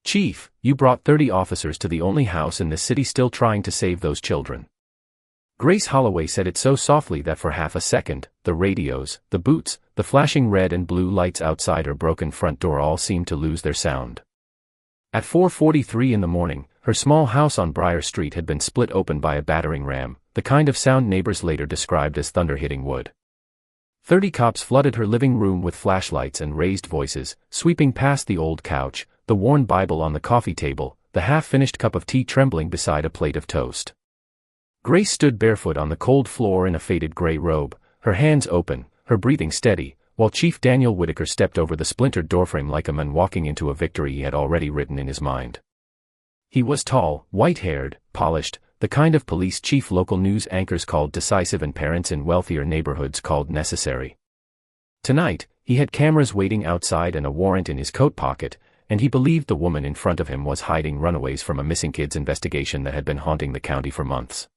"Chief, you brought 30 officers to the only house in this city still trying to save those children." Grace Holloway said it so softly that for half a second, the radios, the boots, the flashing red and blue lights outside her broken front door all seemed to lose their sound. At 4:43 in the morning, her small house on Briar Street had been split open by a battering ram, the kind of sound neighbors later described as thunder hitting wood. 30 cops flooded her living room with flashlights and raised voices, sweeping past the old couch, the worn Bible on the coffee table, the half-finished cup of tea trembling beside a plate of toast. Grace stood barefoot on the cold floor in a faded gray robe, her hands open, her breathing steady, while Chief Daniel Whitaker stepped over the splintered doorframe like a man walking into a victory he had already written in his mind. He was tall, white-haired, polished, the kind of police chief local news anchors called decisive and parents in wealthier neighborhoods called necessary. Tonight, he had cameras waiting outside and a warrant in his coat pocket, and he believed the woman in front of him was hiding runaways from a missing kids investigation that had been haunting the county for months.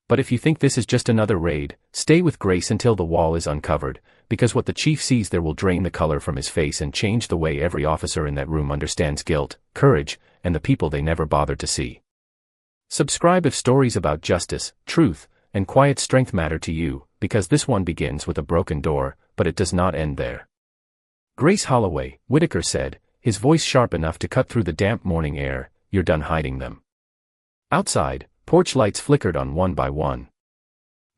But if you think this is just another raid, stay with Grace until the wall is uncovered, because what the chief sees there will drain the color from his face and change the way every officer in that room understands guilt, courage, and the people they never bothered to see. Subscribe if stories about justice, truth, and quiet strength matter to you, because this one begins with a broken door, but it does not end there. "Grace Holloway," Whitaker said, his voice sharp enough to cut through the damp morning air, "you're done hiding them." Outside, porch lights flickered on one by one.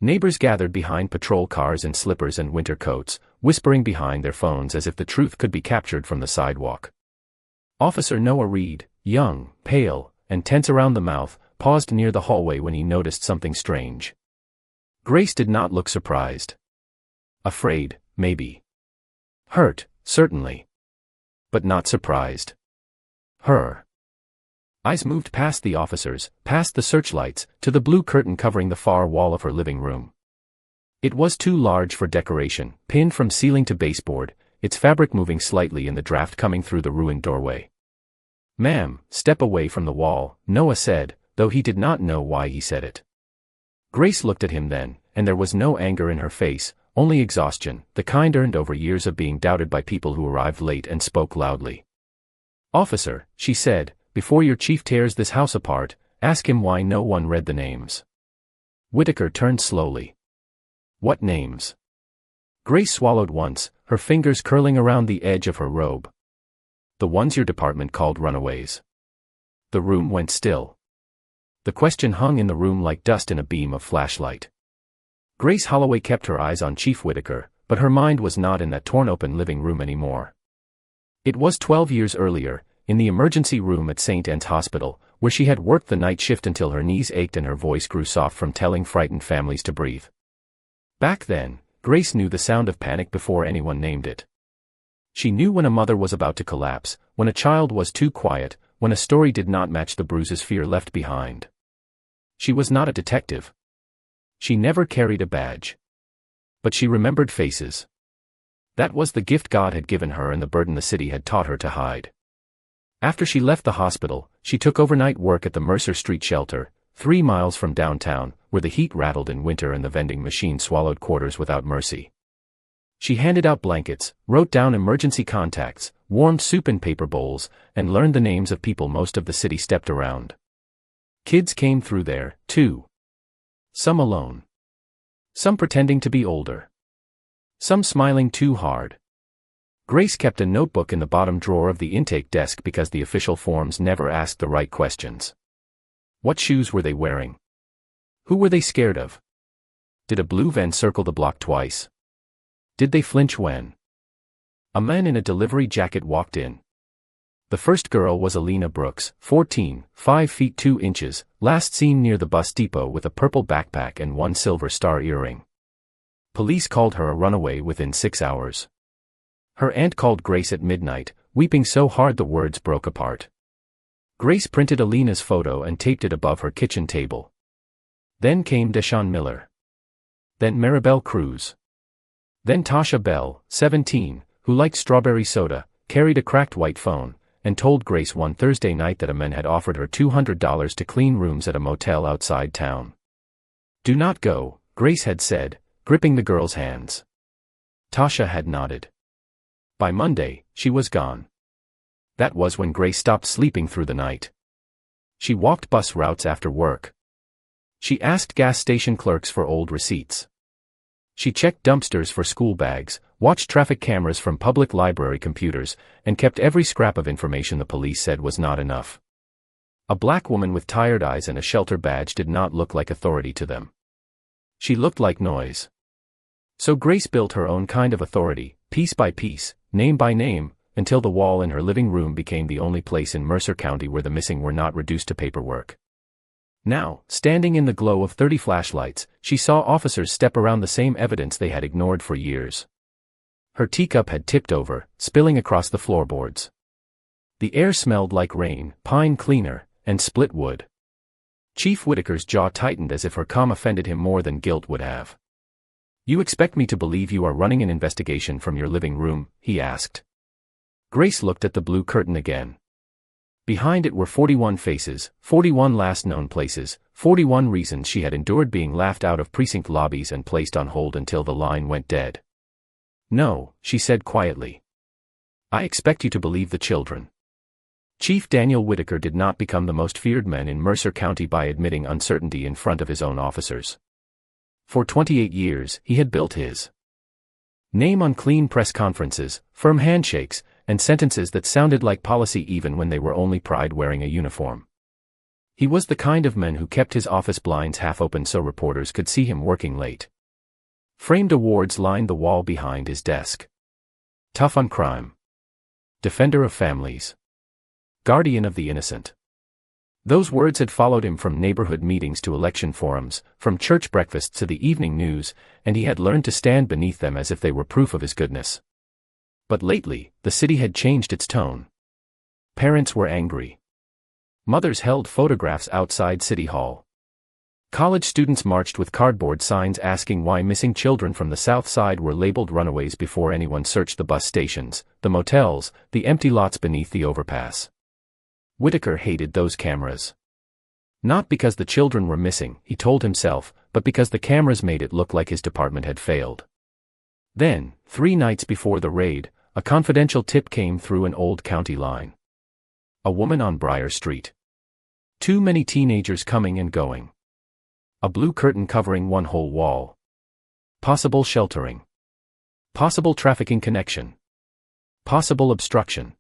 Neighbors gathered behind patrol cars in slippers and winter coats, whispering behind their phones as if the truth could be captured from the sidewalk. Officer Noah Reed, young, pale, and tense around the mouth, paused near the hallway when he noticed something strange. Grace did not look surprised. Afraid, maybe. Hurt, certainly. But not surprised. Her eyes moved past the officers, past the searchlights, to the blue curtain covering the far wall of her living room. It was too large for decoration, pinned from ceiling to baseboard, its fabric moving slightly in the draft coming through the ruined doorway. "Ma'am, step away from the wall," Noah said, though he did not know why he said it. Grace looked at him then, and there was no anger in her face, only exhaustion, the kind earned over years of being doubted by people who arrived late and spoke loudly. "Officer," she said, "before your chief tears this house apart, ask him why no one read the names." Whitaker turned slowly. "What names?" Grace swallowed once, her fingers curling around the edge of her robe. "The ones your department called runaways." The room went still. The question hung in the room like dust in a beam of flashlight. Grace Holloway kept her eyes on Chief Whitaker, but her mind was not in that torn-open living room anymore. It was 12 years earlier, in the emergency room at St. Anne's Hospital, where she had worked the night shift until her knees ached and her voice grew soft from telling frightened families to breathe. Back then, Grace knew the sound of panic before anyone named it. She knew when a mother was about to collapse, when a child was too quiet, when a story did not match the bruises fear left behind. She was not a detective. She never carried a badge. But she remembered faces. That was the gift God had given her and the burden the city had taught her to hide. After she left the hospital, she took overnight work at the Mercer Street shelter, 3 miles from downtown, where the heat rattled in winter and the vending machine swallowed quarters without mercy. She handed out blankets, wrote down emergency contacts, warmed soup in paper bowls, and learned the names of people most of the city stepped around. Kids came through there, too. Some alone. Some pretending to be older. Some smiling too hard. Grace kept a notebook in the bottom drawer of the intake desk because the official forms never asked the right questions. What shoes were they wearing? Who were they scared of? Did a blue van circle the block twice? Did they flinch when a man in a delivery jacket walked in? The first girl was Alina Brooks, 14, 5 feet 2 inches, last seen near the bus depot with a purple backpack and 1 silver star earring. Police called her a runaway within 6 hours. Her aunt called Grace at midnight, weeping so hard the words broke apart. Grace printed Alina's photo and taped it above her kitchen table. Then came Deshaun Miller. Then Maribel Cruz. Then Tasha Bell, 17, who liked strawberry soda, carried a cracked white phone, and told Grace one Thursday night that a man had offered her $200 to clean rooms at a motel outside town. "Do not go," Grace had said, gripping the girl's hands. Tasha had nodded. By Monday, she was gone. That was when Grace stopped sleeping through the night. She walked bus routes after work. She asked gas station clerks for old receipts. She checked dumpsters for school bags, watched traffic cameras from public library computers, and kept every scrap of information the police said was not enough. A black woman with tired eyes and a shelter badge did not look like authority to them. She looked like noise. So Grace built her own kind of authority, piece by piece, name by name, until the wall in her living room became the only place in Mercer County where the missing were not reduced to paperwork. Now, standing in the glow of 30 flashlights, she saw officers step around the same evidence they had ignored for years. Her teacup had tipped over, spilling across the floorboards. The air smelled like rain, pine cleaner, and split wood. Chief Whitaker's jaw tightened as if her calm offended him more than guilt would have. "You expect me to believe you are running an investigation from your living room?" he asked. Grace looked at the blue curtain again. Behind it were 41 faces, 41 last known places, 41 reasons she had endured being laughed out of precinct lobbies and placed on hold until the line went dead. "No," she said quietly. "I expect you to believe the children." Chief Daniel Whitaker did not become the most feared man in Mercer County by admitting uncertainty in front of his own officers. For 28 years, he had built his name on clean press conferences, firm handshakes, and sentences that sounded like policy even when they were only pride wearing a uniform. He was the kind of man who kept his office blinds half open so reporters could see him working late. Framed awards lined the wall behind his desk. Tough on crime. Defender of families. Guardian of the innocent. Those words had followed him from neighborhood meetings to election forums, from church breakfasts to the evening news, and he had learned to stand beneath them as if they were proof of his goodness. But lately, the city had changed its tone. Parents were angry. Mothers held photographs outside City Hall. College students marched with cardboard signs asking why missing children from the South Side were labeled runaways before anyone searched the bus stations, the motels, the empty lots beneath the overpass. Whitaker hated those cameras. Not because the children were missing, he told himself, but because the cameras made it look like his department had failed. Then, 3 nights before the raid, a confidential tip came through an old county line. A woman on Briar Street. Too many teenagers coming and going. A blue curtain covering one whole wall. Possible sheltering. Possible trafficking connection. Possible obstruction.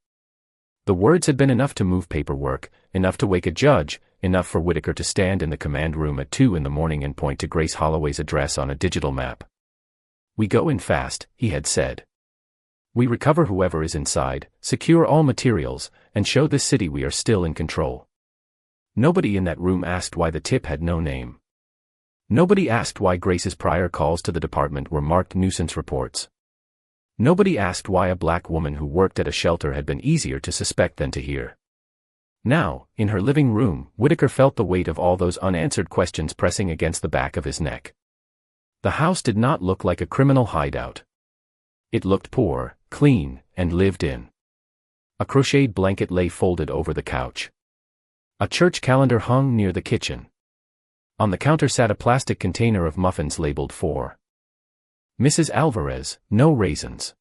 The words had been enough to move paperwork, enough to wake a judge, enough for Whitaker to stand in the command room at 2 in the morning and point to Grace Holloway's address on a digital map. "We go in fast," he had said. "We recover whoever is inside, secure all materials, and show this city we are still in control." Nobody in that room asked why the tip had no name. Nobody asked why Grace's prior calls to the department were marked nuisance reports. Nobody asked why a black woman who worked at a shelter had been easier to suspect than to hear. Now, in her living room, Whitaker felt the weight of all those unanswered questions pressing against the back of his neck. The house did not look like a criminal hideout. It looked poor, clean, and lived in. A crocheted blanket lay folded over the couch. A church calendar hung near the kitchen. On the counter sat a plastic container of muffins labeled for Mrs. Alvarez, no raisins.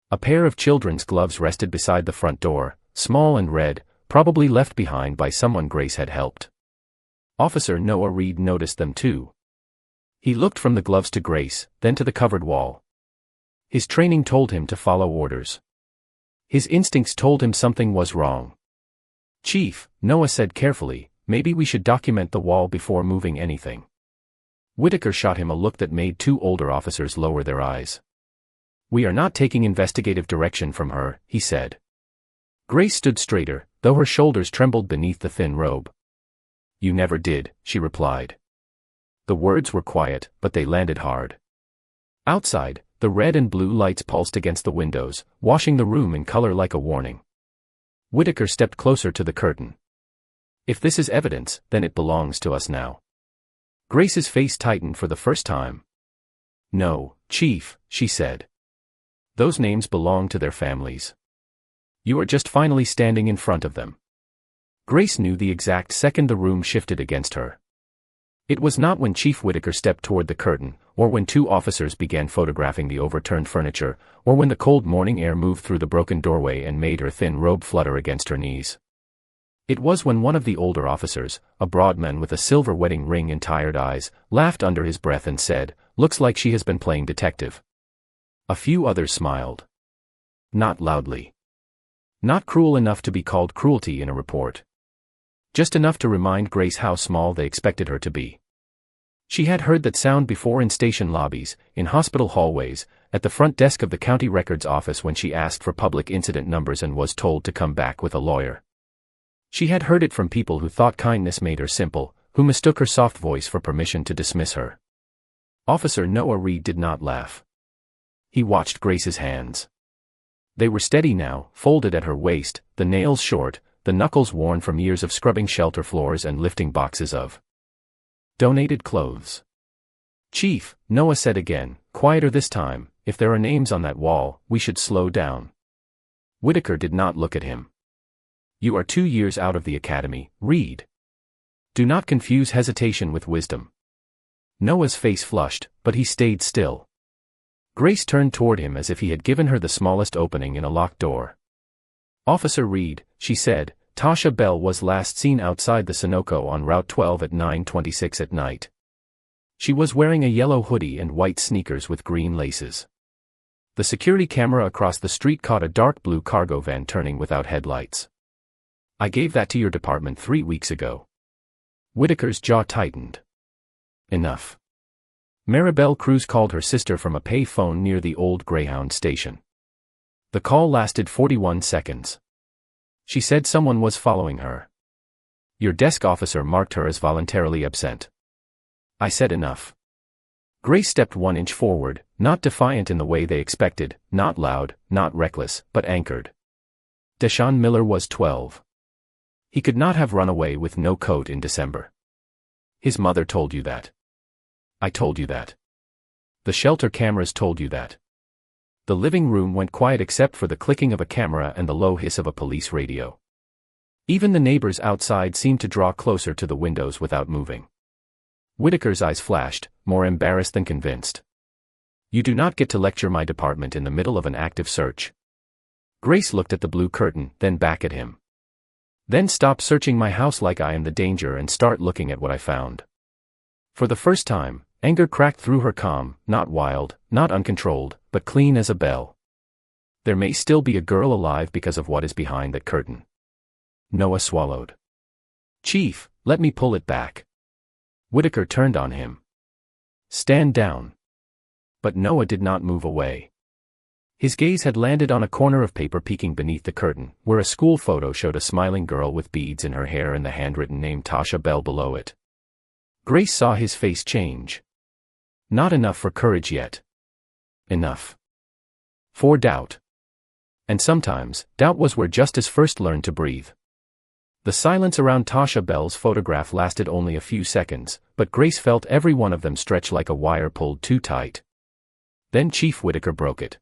A pair of children's gloves rested beside the front door, small and red, probably left behind by someone Grace had helped. Officer Noah Reed noticed them too. He looked from the gloves to Grace, then to the covered wall. His training told him to follow orders. His instincts told him something was wrong. "Chief," Noah said carefully, "maybe we should document the wall before moving anything." Whitaker shot him a look that made 2 older officers lower their eyes. "We are not taking investigative direction from her," he said. Grace stood straighter, though her shoulders trembled beneath the thin robe. "You never did," she replied. The words were quiet, but they landed hard. Outside, the red and blue lights pulsed against the windows, washing the room in color like a warning. Whitaker stepped closer to the curtain. "If this is evidence, then it belongs to us now." Grace's face tightened for the first time. "No, Chief," she said. "Those names belong to their families. You are just finally standing in front of them." Grace knew the exact second the room shifted against her. It was not when Chief Whitaker stepped toward the curtain, or when two officers began photographing the overturned furniture, or when the cold morning air moved through the broken doorway and made her thin robe flutter against her knees. It was when one of the older officers, a broad man with a silver wedding ring and tired eyes, laughed under his breath and said, "Looks like she has been playing detective." A few others smiled. Not loudly. Not cruel enough to be called cruelty in a report. Just enough to remind Grace how small they expected her to be. She had heard that sound before in station lobbies, in hospital hallways, at the front desk of the county records office when she asked for public incident numbers and was told to come back with a lawyer. She had heard it from people who thought kindness made her simple, who mistook her soft voice for permission to dismiss her. Officer Noah Reed did not laugh. He watched Grace's hands. They were steady now, folded at her waist, the nails short, the knuckles worn from years of scrubbing shelter floors and lifting boxes of donated clothes. "Chief," Noah said again, quieter this time, "if there are names on that wall, we should slow down." Whitaker did not look at him. "You are 2 years out of the academy, Reed. Do not confuse hesitation with wisdom." Noah's face flushed, but he stayed still. Grace turned toward him as if he had given her the smallest opening in a locked door. "Officer Reed," she said, "Tasha Bell was last seen outside the Sunoco on Route 12 at 9:26 at night. She was wearing a yellow hoodie and white sneakers with green laces. The security camera across the street caught a dark blue cargo van turning without headlights. I gave that to your department 3 weeks ago." Whitaker's jaw tightened. Enough. Maribel Cruz called her sister from a pay phone near the old Greyhound station. The call lasted 41 seconds. She said someone was following her. Your desk officer marked her as voluntarily absent. I said enough. Grace stepped 1 inch forward, not defiant in the way they expected, not loud, not reckless, but anchored. Deshaun Miller was 12. He could not have run away with no coat in December. His mother told you that. I told you that. The shelter cameras told you that. The living room went quiet except for the clicking of a camera and the low hiss of a police radio. Even the neighbors outside seemed to draw closer to the windows without moving. Whitaker's eyes flashed, more embarrassed than convinced. You do not get to lecture my department in the middle of an active search. Grace looked at the blue curtain, then back at him. Then stop searching my house like I am the danger and start looking at what I found. For the first time, anger cracked through her calm, not wild, not uncontrolled, but clean as a bell. There may still be a girl alive because of what is behind that curtain. Noah swallowed. Chief, let me pull it back. Whitaker turned on him. Stand down. But Noah did not move away. His gaze had landed on a corner of paper peeking beneath the curtain, where a school photo showed a smiling girl with beads in her hair and the handwritten name Tasha Bell below it. Grace saw his face change. Not enough for courage yet. Enough for doubt. And sometimes, doubt was where justice first learned to breathe. The silence around Tasha Bell's photograph lasted only a few seconds, but Grace felt every one of them stretch like a wire pulled too tight. Then Chief Whitaker broke it.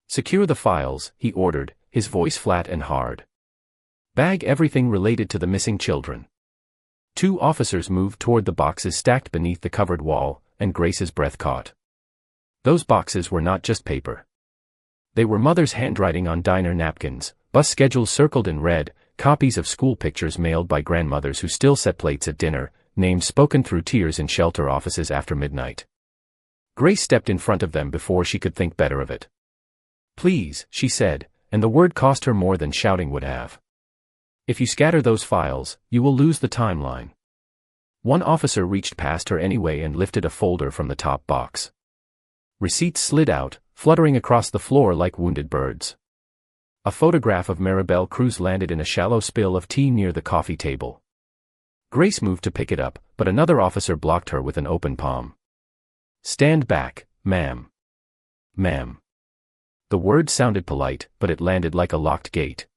Secure the files, he ordered, his voice flat and hard. Bag everything related to the missing children. 2 officers moved toward the boxes stacked beneath the covered wall, and Grace's breath caught. Those boxes were not just paper. They were mother's handwriting on diner napkins, bus schedules circled in red, copies of school pictures mailed by grandmothers who still set plates at dinner, names spoken through tears in shelter offices after midnight. Grace stepped in front of them before she could think better of it. Please, she said, and the word cost her more than shouting would have. If you scatter those files, you will lose the timeline. One officer reached past her anyway and lifted a folder from the top box. Receipts slid out, fluttering across the floor like wounded birds. A photograph of Maribel Cruz landed in a shallow spill of tea near the coffee table. Grace moved to pick it up, but another officer blocked her with an open palm. Stand back, ma'am. Ma'am. The word sounded polite, but it landed like a locked gate.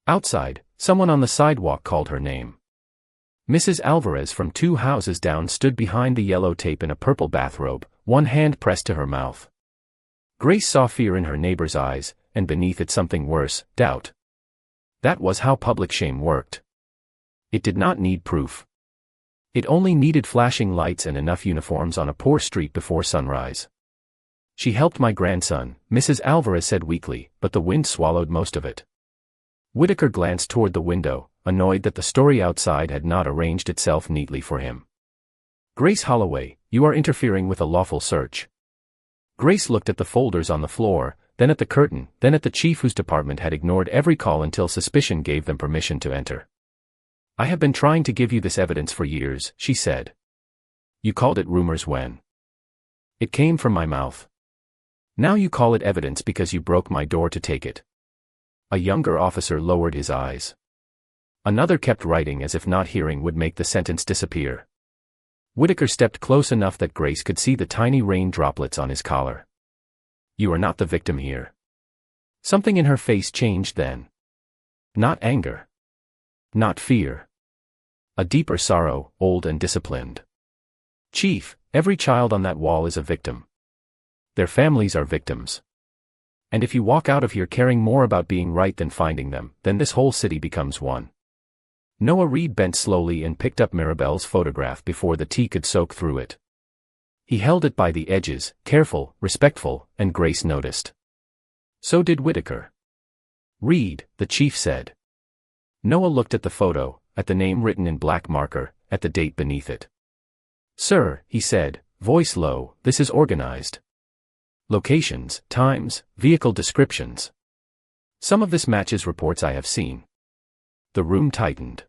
Outside, someone on the sidewalk called her name. Mrs. Alvarez from 2 houses down stood behind the yellow tape in a purple bathrobe, one hand pressed to her mouth. Grace saw fear in her neighbor's eyes, and beneath it something worse, doubt. That was how public shame worked. It did not need proof. It only needed flashing lights and enough uniforms on a poor street before sunrise. She helped my grandson, Mrs. Alvarez said weakly, but the wind swallowed most of it. Whitaker glanced toward the window, annoyed that the story outside had not arranged itself neatly for him. Grace Holloway, you are interfering with a lawful search. Grace looked at the folders on the floor, then at the curtain, then at the chief whose department had ignored every call until suspicion gave them permission to enter. I have been trying to give you this evidence for years, she said. You called it rumors when it came from my mouth. Now you call it evidence because you broke my door to take it. A younger officer lowered his eyes. Another kept writing as if not hearing would make the sentence disappear. Whitaker stepped close enough that Grace could see the tiny rain droplets on his collar. You are not the victim here. Something in her face changed then. Not anger. Not fear. A deeper sorrow, old and disciplined. Chief, every child on that wall is a victim. Their families are victims. And if you walk out of here caring more about being right than finding them, then this whole city becomes one. Noah Reed bent slowly and picked up Maribel's photograph before the tea could soak through it. He held it by the edges, careful, respectful, and Grace noticed. So did Whitaker. Reed, the chief said. Noah looked at the photo, at the name written in black marker, at the date beneath it. Sir, he said, voice low, this is organized. Locations, times, vehicle descriptions. Some of this matches reports I have seen. The room tightened.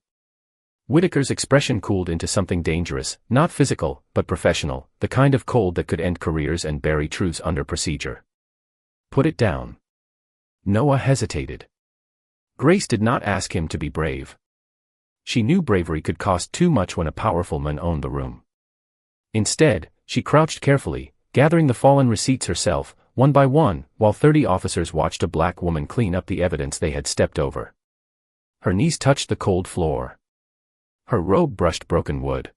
Whitaker's expression cooled into something dangerous, not physical, but professional, the kind of cold that could end careers and bury truths under procedure. Put it down. Noah hesitated. Grace did not ask him to be brave. She knew bravery could cost too much when a powerful man owned the room. Instead, she crouched carefully, gathering the fallen receipts herself, one by one, while 30 officers watched a black woman clean up the evidence they had stepped over. Her knees touched the cold floor. Her robe brushed broken wood.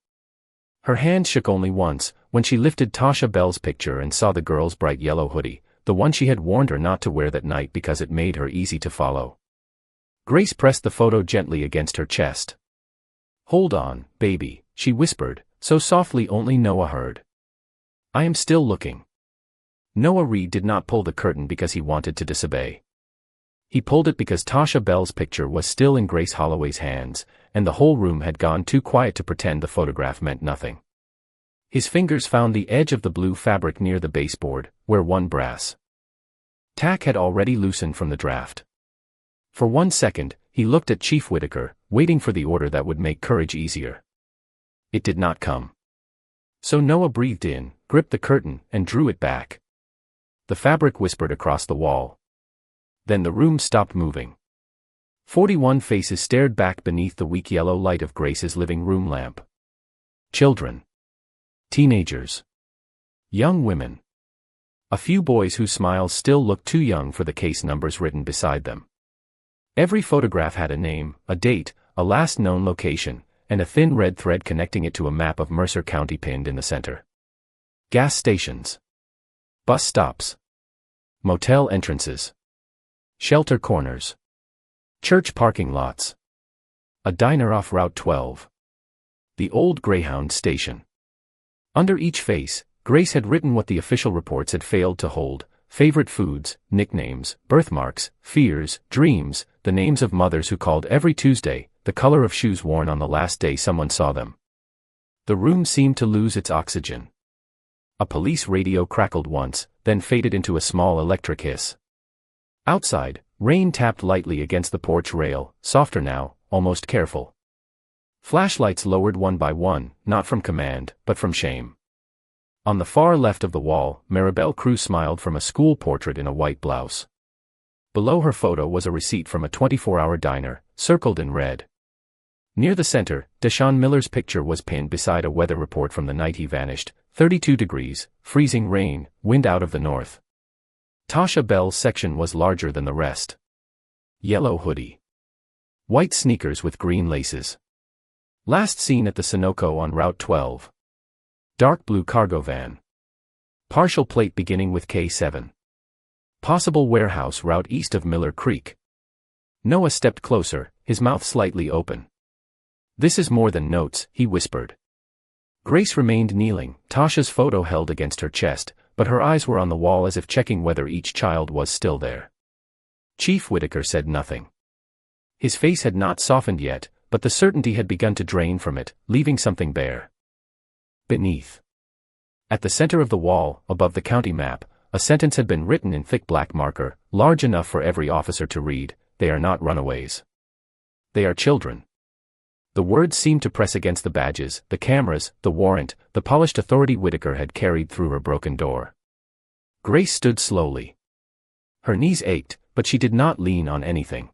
Her hand shook only once, when she lifted Tasha Bell's picture and saw the girl's bright yellow hoodie, the one she had warned her not to wear that night because it made her easy to follow. Grace pressed the photo gently against her chest. Hold on, baby, she whispered, so softly only Noah heard. I am still looking. Noah Reed did not pull the curtain because he wanted to disobey. He pulled it because Tasha Bell's picture was still in Grace Holloway's hands, and the whole room had gone too quiet to pretend the photograph meant nothing. His fingers found the edge of the blue fabric near the baseboard, where one brass tack had already loosened from the draft. For 1 second, he looked at Chief Whitaker, waiting for the order that would make courage easier. It did not come. So Noah breathed in, gripped the curtain, and drew it back. The fabric whispered across the wall. Then the room stopped moving. 41 faces stared back beneath the weak yellow light of Grace's living room lamp. Children. Teenagers. Young women. A few boys whose smiles still looked too young for the case numbers written beside them. Every photograph had a name, a date, a last known location, and a thin red thread connecting it to a map of Mercer County pinned in the center. Gas stations. Bus stops. Motel entrances. Shelter corners. Church parking lots. A diner off Route 12. The old Greyhound station. Under each face, Grace had written what the official reports had failed to hold: favorite foods, nicknames, birthmarks, fears, dreams, the names of mothers who called every Tuesday, the color of shoes worn on the last day someone saw them. The room seemed to lose its oxygen. A police radio crackled once, then faded into a small electric hiss. Outside, rain tapped lightly against the porch rail, softer now, almost careful. Flashlights lowered one by one, not from command, but from shame. On the far left of the wall, Maribel Cruz smiled from a school portrait in a white blouse. Below her photo was a receipt from a 24-hour diner, circled in red. Near the center, Deshaun Miller's picture was pinned beside a weather report from the night he vanished: 32 degrees, freezing rain, wind out of the north. Tasha Bell's section was larger than the rest. Yellow hoodie. White sneakers with green laces. Last seen at the Sunoco on Route 12. Dark blue cargo van. Partial plate beginning with K7. Possible warehouse route east of Miller Creek. Noah stepped closer, his mouth slightly open. This is more than notes, he whispered. Grace remained kneeling, Tasha's photo held against her chest, but her eyes were on the wall as if checking whether each child was still there. Chief Whitaker said nothing. His face had not softened yet, but the certainty had begun to drain from it, leaving something bare. Beneath. At the center of the wall, above the county map, a sentence had been written in thick black marker, large enough for every officer to read: "They are not runaways. They are children." The words seemed to press against the badges, the cameras, the warrant, the polished authority Whitaker had carried through her broken door. Grace stood slowly. Her knees ached, but she did not lean on anything.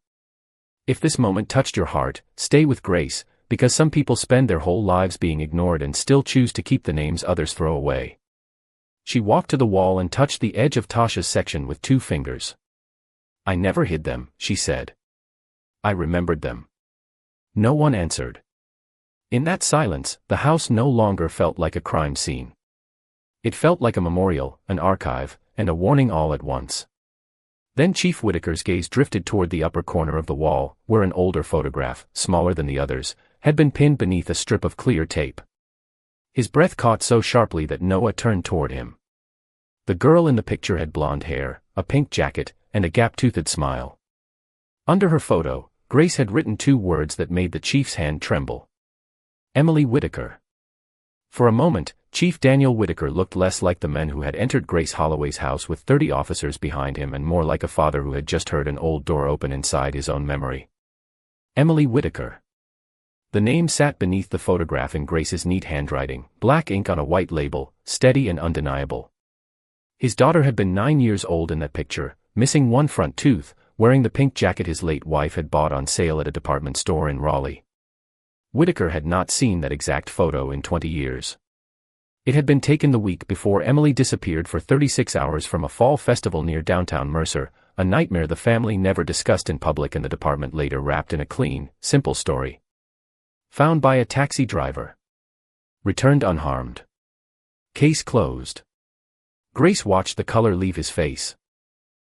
If this moment touched your heart, stay with Grace, because some people spend their whole lives being ignored and still choose to keep the names others throw away. She walked to the wall and touched the edge of Tasha's section with 2 fingers. "I never hid them," she said. "I remembered them." No one answered. In that silence, the house no longer felt like a crime scene. It felt like a memorial, an archive, and a warning all at once. Then Chief Whitaker's gaze drifted toward the upper corner of the wall, where an older photograph, smaller than the others, had been pinned beneath a strip of clear tape. His breath caught so sharply that Noah turned toward him. The girl in the picture had blonde hair, a pink jacket, and a gap-toothed smile. Under her photo, Grace had written 2 words that made the chief's hand tremble. Emily Whitaker. For a moment, Chief Daniel Whitaker looked less like the man who had entered Grace Holloway's house with 30 officers behind him and more like a father who had just heard an old door open inside his own memory. Emily Whitaker. The name sat beneath the photograph in Grace's neat handwriting, black ink on a white label, steady and undeniable. His daughter had been 9 years old in that picture, missing one front tooth, wearing the pink jacket his late wife had bought on sale at a department store in Raleigh. Whitaker had not seen that exact photo in 20 years. It had been taken the week before Emily disappeared for 36 hours from a fall festival near downtown Mercer, a nightmare the family never discussed in public and the department later wrapped in a clean, simple story. Found by a taxi driver. Returned unharmed. Case closed. Grace watched the color leave his face.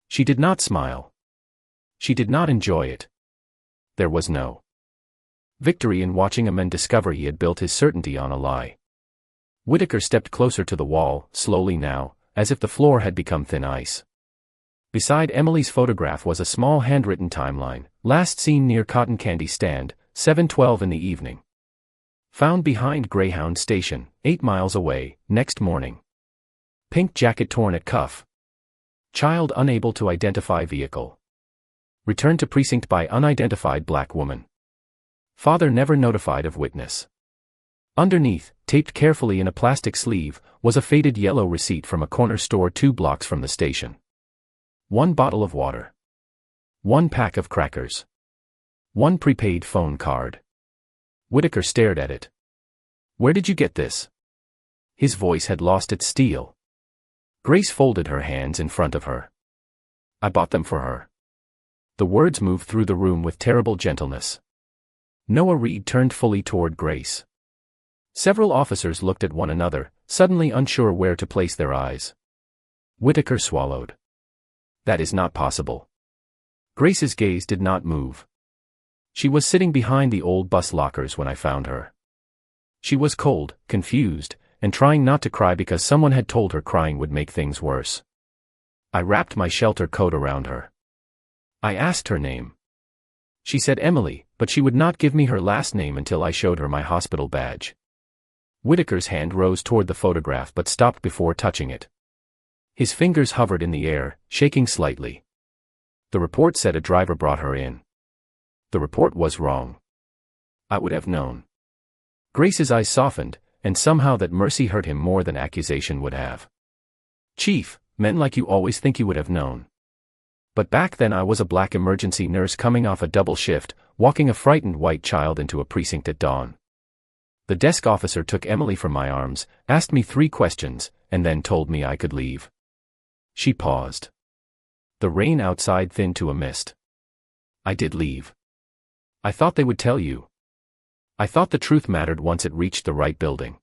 She did not smile. She did not enjoy it. There was no victory in watching a man discover he had built his certainty on a lie. Whitaker stepped closer to the wall, slowly now, as if the floor had become thin ice. Beside Emily's photograph was a small handwritten timeline, last seen near cotton candy stand, 7:12 in the evening. Found behind Greyhound Station, 8 miles away, next morning. Pink jacket torn at cuff. Child unable to identify vehicle. Returned to precinct by unidentified black woman. Father never notified of witness. Underneath, taped carefully in a plastic sleeve, was a faded yellow receipt from a corner store 2 blocks from the station. 1 bottle of water. 1 pack of crackers. 1 prepaid phone card. Whitaker stared at it. "Where did you get this?" His voice had lost its steel. Grace folded her hands in front of her. "I bought them for her." The words moved through the room with terrible gentleness. Noah Reed turned fully toward Grace. Several officers looked at one another, suddenly unsure where to place their eyes. Whitaker swallowed. "That is not possible." Grace's gaze did not move. "She was sitting behind the old bus lockers when I found her. She was cold, confused, and trying not to cry because someone had told her crying would make things worse. I wrapped my shelter coat around her. I asked her name. She said Emily, but she would not give me her last name until I showed her my hospital badge." Whitaker's hand rose toward the photograph but stopped before touching it. His fingers hovered in the air, shaking slightly. "The report said a driver brought her in. The report was wrong. I would have known." Grace's eyes softened, and somehow that mercy hurt him more than accusation would have. "Chief, men like you always think you would have known. But back then I was a black emergency nurse coming off a double shift, walking a frightened white child into a precinct at dawn. The desk officer took Emily from my arms, asked me 3 questions, and then told me I could leave." She paused. The rain outside thinned to a mist. "I did leave. I thought they would tell you. I thought the truth mattered once it reached the right building."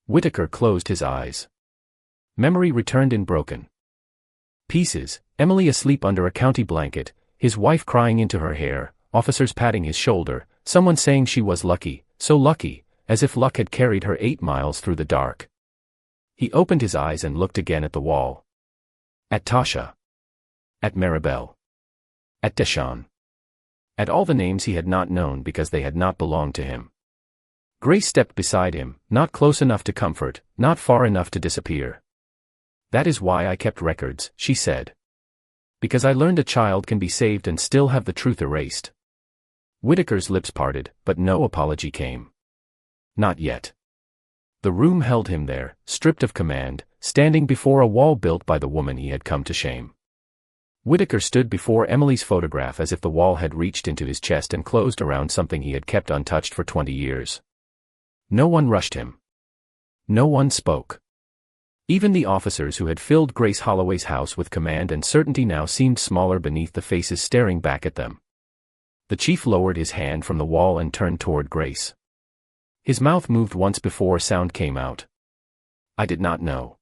Whitaker closed his eyes. Memory returned in broken pieces, Emily asleep under a county blanket, his wife crying into her hair, officers patting his shoulder, someone saying she was lucky, so lucky, as if luck had carried her 8 miles through the dark. He opened his eyes and looked again at the wall. At Tasha. At Maribel. At Deshawn. At all the names he had not known because they had not belonged to him. Grace stepped beside him, not close enough to comfort, not far enough to disappear. "That is why I kept records," she said. "Because I learned a child can be saved and still have the truth erased." Whitaker's lips parted, but no apology came. Not yet. The room held him there, stripped of command, standing before a wall built by the woman he had come to shame. Whitaker stood before Emily's photograph as if the wall had reached into his chest and closed around something he had kept untouched for 20 years. No one rushed him. No one spoke. Even the officers who had filled Grace Holloway's house with command and certainty now seemed smaller beneath the faces staring back at them. The chief lowered his hand from the wall and turned toward Grace. His mouth moved once before sound came out. "I did not know."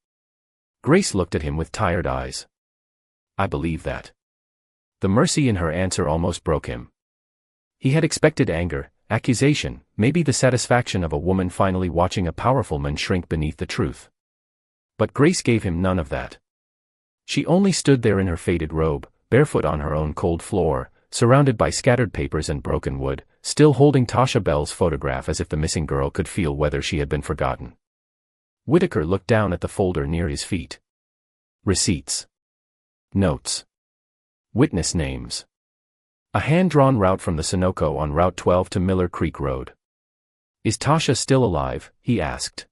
Grace looked at him with tired eyes. "I believe that." The mercy in her answer almost broke him. He had expected anger, accusation, maybe the satisfaction of a woman finally watching a powerful man shrink beneath the truth. But Grace gave him none of that. She only stood there in her faded robe, barefoot on her own cold floor, surrounded by scattered papers and broken wood, still holding Tasha Bell's photograph as if the missing girl could feel whether she had been forgotten. Whitaker looked down at the folder near his feet. Receipts. Notes. Witness names. A hand-drawn route from the Sunoco on Route 12 to Miller Creek Road. "Is Tasha still alive?" he asked.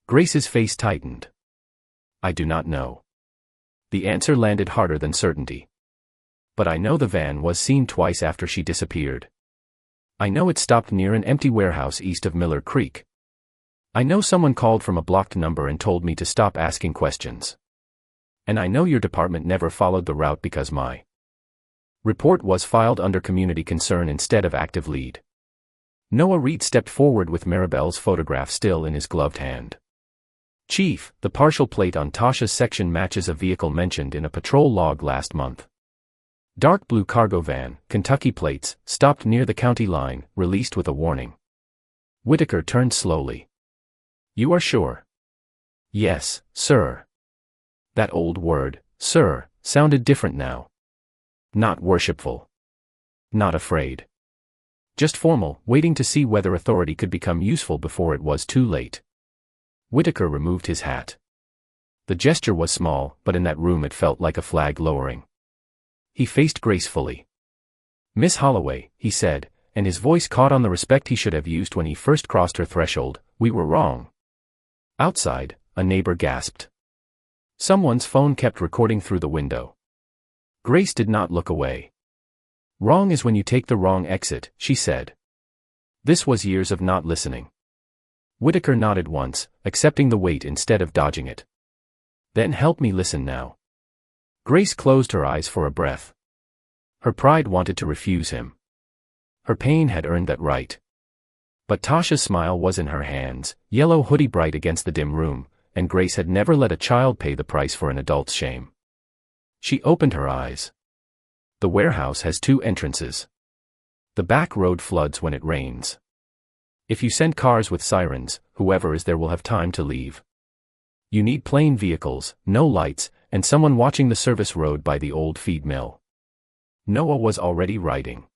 Grace's face tightened. "I do not know." The answer landed harder than certainty. "But I know the van was seen twice after she disappeared. I know it stopped near an empty warehouse east of Miller Creek. I know someone called from a blocked number and told me to stop asking questions. And I know your department never followed the route because my report was filed under community concern instead of active lead." Noah Reed stepped forward with Maribel's photograph still in his gloved hand. "Chief, the partial plate on Tasha's section matches a vehicle mentioned in a patrol log last month. Dark blue cargo van, Kentucky plates, stopped near the county line, released with a warning." Whitaker turned slowly. "You are sure?" "Yes, sir." That old word, sir, sounded different now. Not worshipful. Not afraid. Just formal, waiting to see whether authority could become useful before it was too late. Whitaker removed his hat. The gesture was small, but in that room it felt like a flag lowering. He faced Grace fully. "Miss Holloway," he said, and his voice caught on the respect he should have used when he first crossed her threshold, "we were wrong." Outside, a neighbor gasped. Someone's phone kept recording through the window. Grace did not look away. "Wrong is when you take the wrong exit," she said. This was years of not listening. Whitaker nodded once, accepting the weight instead of dodging it. "Then help me listen now." Grace closed her eyes for a breath. Her pride wanted to refuse him. Her pain had earned that right. But Tasha's smile was in her hands, yellow hoodie bright against the dim room, and Grace had never let a child pay the price for an adult's shame. She opened her eyes. "The warehouse has 2 entrances. The back road floods when it rains. If you send cars with sirens, whoever is there will have time to leave. You need plain vehicles, no lights, and someone watching the service road by the old feed mill." Noah was already writing.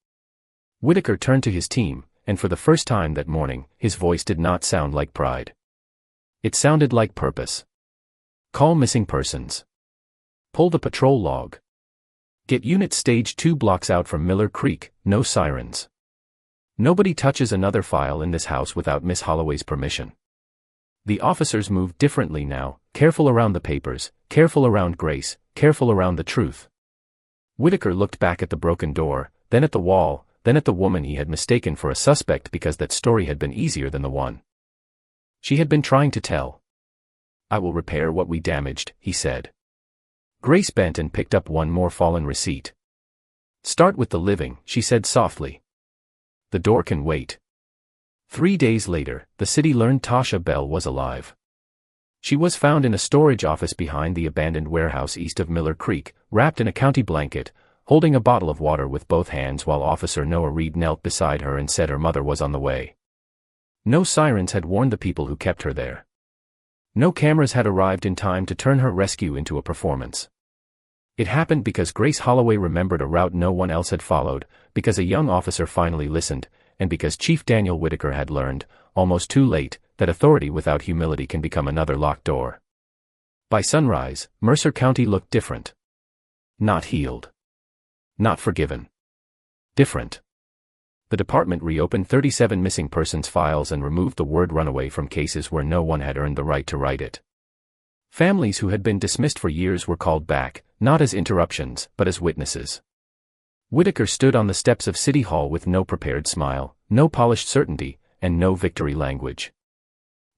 Whitaker turned to his team, and for the first time that morning, his voice did not sound like pride. It sounded like purpose. "Call missing persons. Pull the patrol log. Get unit stage 2 blocks out from Miller Creek, no sirens. Nobody touches another file in this house without Miss Holloway's permission." The officers moved differently now, careful around the papers, careful around Grace, careful around the truth. Whitaker looked back at the broken door, then at the wall, then at the woman he had mistaken for a suspect because that story had been easier than the one she had been trying to tell. "I will repair what we damaged," he said. Grace bent and picked up one more fallen receipt. "Start with the living," she said softly. "The door can wait." 3 days later, the city learned Tasha Bell was alive. She was found in a storage office behind the abandoned warehouse east of Miller Creek, wrapped in a county blanket, holding a bottle of water with both hands while Officer Noah Reed knelt beside her and said her mother was on the way. No sirens had warned the people who kept her there. No cameras had arrived in time to turn her rescue into a performance. It happened because Grace Holloway remembered a route no one else had followed, because a young officer finally listened, and because Chief Daniel Whitaker had learned, almost too late, that authority without humility can become another locked door. By sunrise, Mercer County looked different. Not healed. Not forgiven. Different. The department reopened 37 missing persons files and removed the word runaway from cases where no one had earned the right to write it. Families who had been dismissed for years were called back, not as interruptions, but as witnesses. Whitaker stood on the steps of City Hall with no prepared smile, no polished certainty, and no victory language.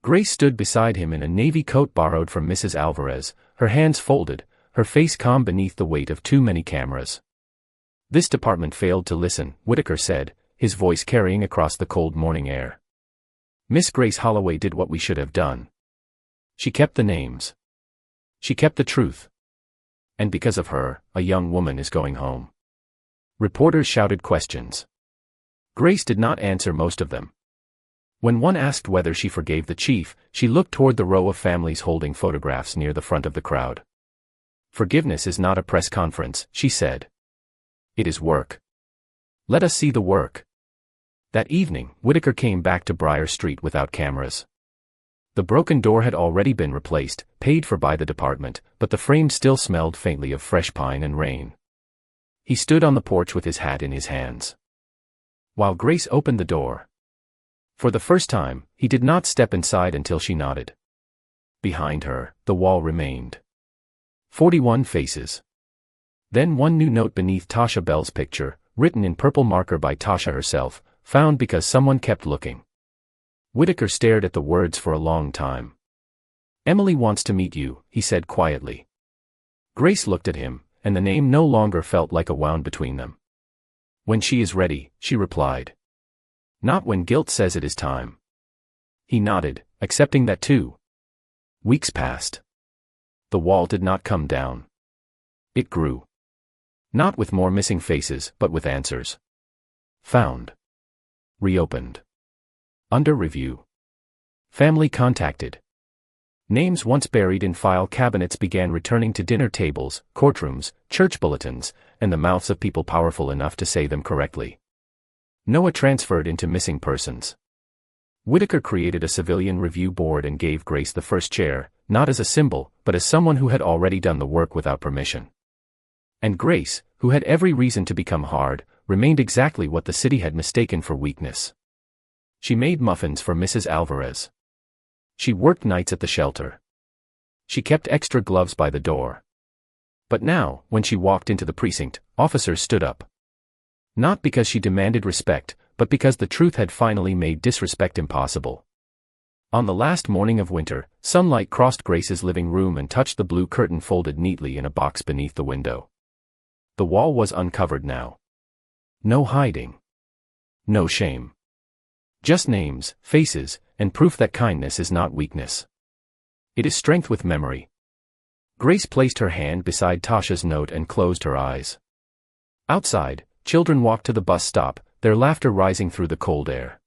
Grace stood beside him in a navy coat borrowed from Mrs. Alvarez, her hands folded, her face calm beneath the weight of too many cameras. This department failed to listen, Whitaker said, his voice carrying across the cold morning air. Miss Grace Holloway did what we should have done. She kept the names. She kept the truth. And because of her, a young woman is going home. Reporters shouted questions. Grace did not answer most of them. When one asked whether she forgave the chief, she looked toward the row of families holding photographs near the front of the crowd. Forgiveness is not a press conference, she said. It is work. Let us see the work. That evening, Whitaker came back to Briar Street without cameras. The broken door had already been replaced, paid for by the department, but the frame still smelled faintly of fresh pine and rain. He stood on the porch with his hat in his hands. While Grace opened the door. For the first time, he did not step inside until she nodded. Behind her, the wall remained. 41 faces. Then one new note beneath Tasha Bell's picture, written in purple marker by Tasha herself, found because someone kept looking. Whitaker stared at the words for a long time. Emily wants to meet you, he said quietly. Grace looked at him, and the name no longer felt like a wound between them. When she is ready, she replied. Not when guilt says it is time. He nodded, accepting that too. Weeks passed. The wall did not come down. It grew. Not with more missing faces, but with answers. Found. Reopened. Under review. Family contacted. Names once buried in file cabinets began returning to dinner tables, courtrooms, church bulletins, and the mouths of people powerful enough to say them correctly. Noah transferred into missing persons. Whitaker created a civilian review board and gave Grace the first chair, not as a symbol, but as someone who had already done the work without permission. And Grace, who had every reason to become hard, remained exactly what the city had mistaken for weakness. She made muffins for Mrs. Alvarez. She worked nights at the shelter. She kept extra gloves by the door. But now, when she walked into the precinct, officers stood up. Not because she demanded respect, but because the truth had finally made disrespect impossible. On the last morning of winter, sunlight crossed Grace's living room and touched the blue curtain folded neatly in a box beneath the window. The wall was uncovered now. No hiding. No shame. Just names, faces, and proof that kindness is not weakness. It is strength with memory. Grace placed her hand beside Tasha's note and closed her eyes. Outside, children walked to the bus stop, their laughter rising through the cold air.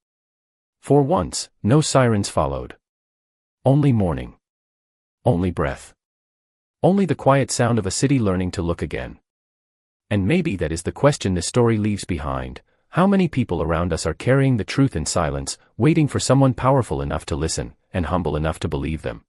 For once, no sirens followed. Only morning. Only breath. Only the quiet sound of a city learning to look again. And maybe that is the question this story leaves behind. How many people around us are carrying the truth in silence, waiting for someone powerful enough to listen, and humble enough to believe them?